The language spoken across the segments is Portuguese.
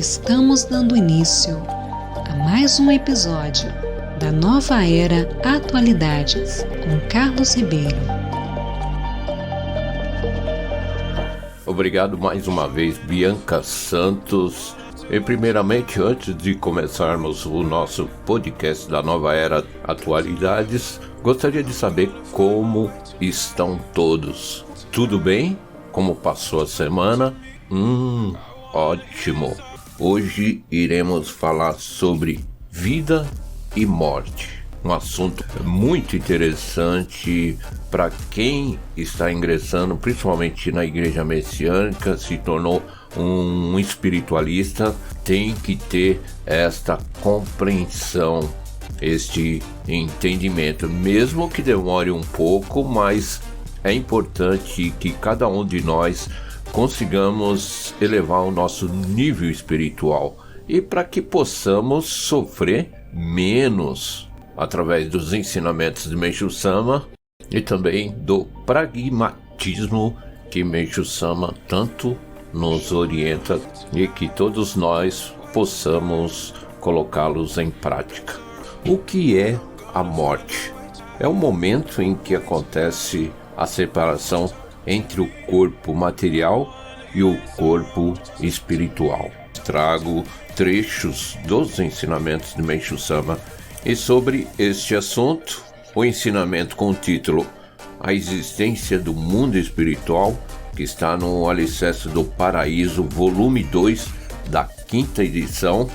Estamos dando início a mais um episódio da Nova Era Atualidades com Carlos Ribeiro. Obrigado mais uma vez, Bianca Santos. E primeiramente, antes de começarmos o nosso podcast da Nova Era Atualidades, gostaria de saber como estão todos. Tudo bem? Como passou a semana? Ótimo! Hoje iremos falar sobre vida e morte. Um assunto muito interessante para quem está ingressando, principalmente na Igreja Messiânica, se tornou um espiritualista, tem que ter esta compreensão, este entendimento, mesmo que demore um pouco, mas é importante que cada um de nós consigamos elevar o nosso nível espiritual e para que possamos sofrer menos através dos ensinamentos de Meishu Sama e também do pragmatismo que Meishu Sama tanto nos orienta e que todos nós possamos colocá-los em prática. O que é a morte? É o momento em que acontece a separação entre o corpo material e o corpo espiritual. Trago trechos dos ensinamentos de Meishu Sama e sobre este assunto, o ensinamento com o título A Existência do Mundo Espiritual, que está no Alicerce do Paraíso, volume 2, da 5ª edição,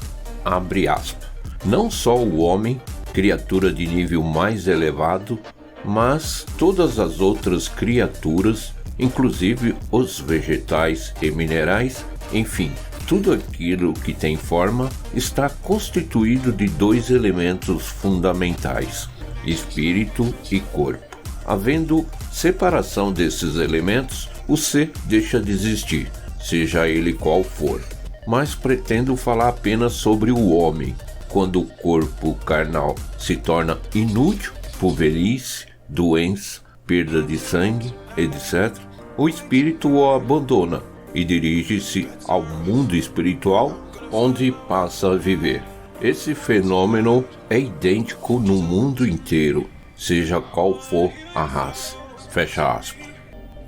abre aspas. Não só o homem, criatura de nível mais elevado, mas todas as outras criaturas, inclusive os vegetais e minerais, enfim, tudo aquilo que tem forma, está constituído de dois elementos fundamentais, espírito e corpo. Havendo separação desses elementos, o ser deixa de existir, seja ele qual for. Mas pretendo falar apenas sobre o homem, quando o corpo carnal se torna inútil por velhice, doença, perda de sangue, etc., o espírito o abandona e dirige-se ao mundo espiritual, onde passa a viver. Esse fenômeno é idêntico no mundo inteiro, seja qual for a raça. Fecha aspas.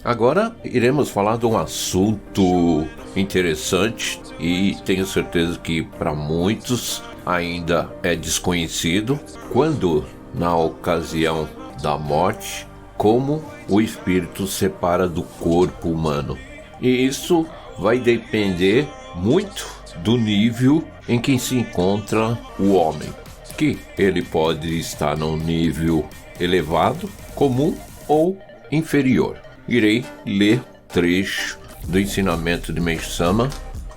Agora iremos falar de um assunto interessante e tenho certeza que para muitos ainda é desconhecido, quando na ocasião da morte, como o espírito separa do corpo humano. E isso vai depender muito do nível em que se encontra o homem, que ele pode estar num nível elevado, comum ou inferior. Irei ler trecho do ensinamento de Meishu Sama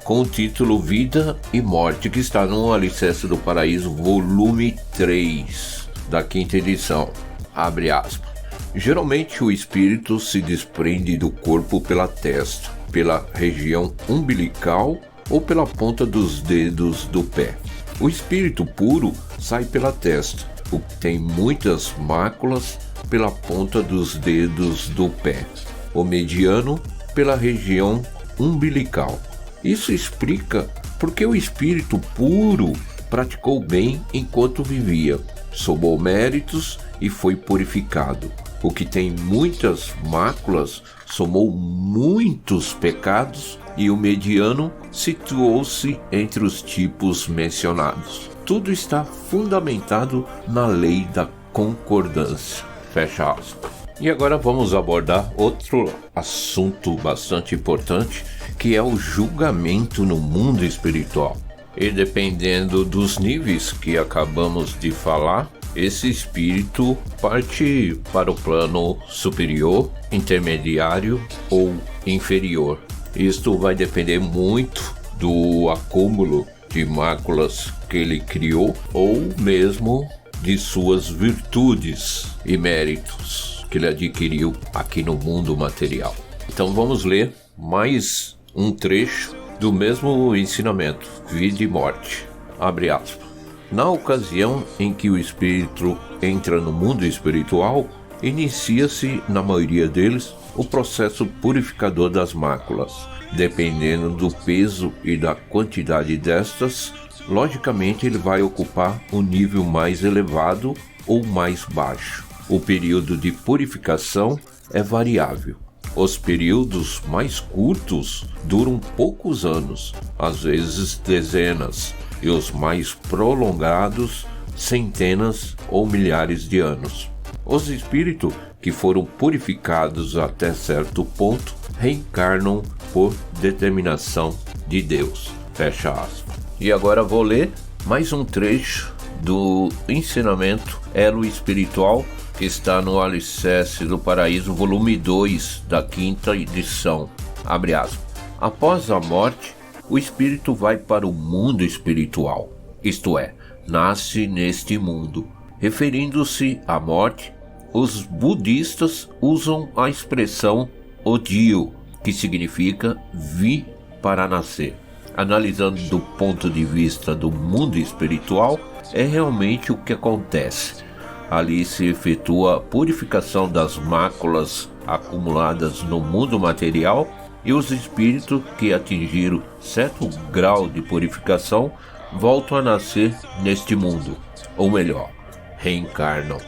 com o título Vida e Morte, que está no Alicerce do Paraíso, volume 3, da 5ª edição. Abre aspas. Geralmente o espírito se desprende do corpo pela testa, pela região umbilical ou pela ponta dos dedos do pé. O espírito puro sai pela testa, o que tem muitas máculas, pela ponta dos dedos do pé. O mediano pela região umbilical. Isso explica porque o espírito puro praticou bem enquanto vivia, somou méritos e foi purificado. O que tem muitas máculas somou muitos pecados e o mediano situou-se entre os tipos mencionados. Tudo está fundamentado na lei da concordância. Fecha aspas. E agora vamos abordar outro assunto bastante importante, que é o julgamento no mundo espiritual. E dependendo dos níveis que acabamos de falar, esse espírito parte para o plano superior, intermediário ou inferior. Isto vai depender muito do acúmulo de máculas que ele criou ou mesmo de suas virtudes e méritos que ele adquiriu aqui no mundo material. Então vamos ler mais um trecho do mesmo ensinamento, vida e morte. Abre aspas. Na ocasião em que o espírito entra no mundo espiritual, inicia-se, na maioria deles, o processo purificador das máculas. Dependendo do peso e da quantidade destas, logicamente ele vai ocupar um nível mais elevado ou mais baixo. O período de purificação é variável. Os períodos mais curtos duram poucos anos, às vezes dezenas, e os mais prolongados, centenas ou milhares de anos. Os espíritos que foram purificados até certo ponto reencarnam por determinação de Deus. Fecha aspas. E agora vou ler mais um trecho do ensinamento Elo Espiritual, que está no Alicerce do Paraíso, volume 2, da 5ª edição. Abre aspas. Após a morte, o espírito vai para o mundo espiritual, isto é, nasce neste mundo. Referindo-se à morte, os budistas usam a expressão odio, que significa vir para nascer. Analisando do ponto de vista do mundo espiritual, é realmente o que acontece. Ali se efetua a purificação das máculas acumuladas no mundo material e os espíritos que atingiram certo grau de purificação voltam a nascer neste mundo, ou melhor, reencarnam.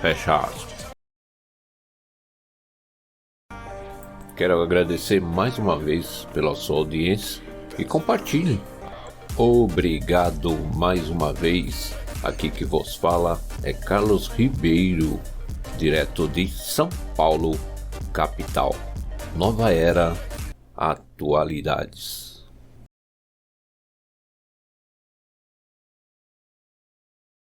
Fecha aspas. Quero agradecer mais uma vez pela sua audiência e compartilhe. Obrigado mais uma vez. Aqui que vos fala é Carlos Ribeiro, direto de São Paulo, capital. Nova Era Atualidades.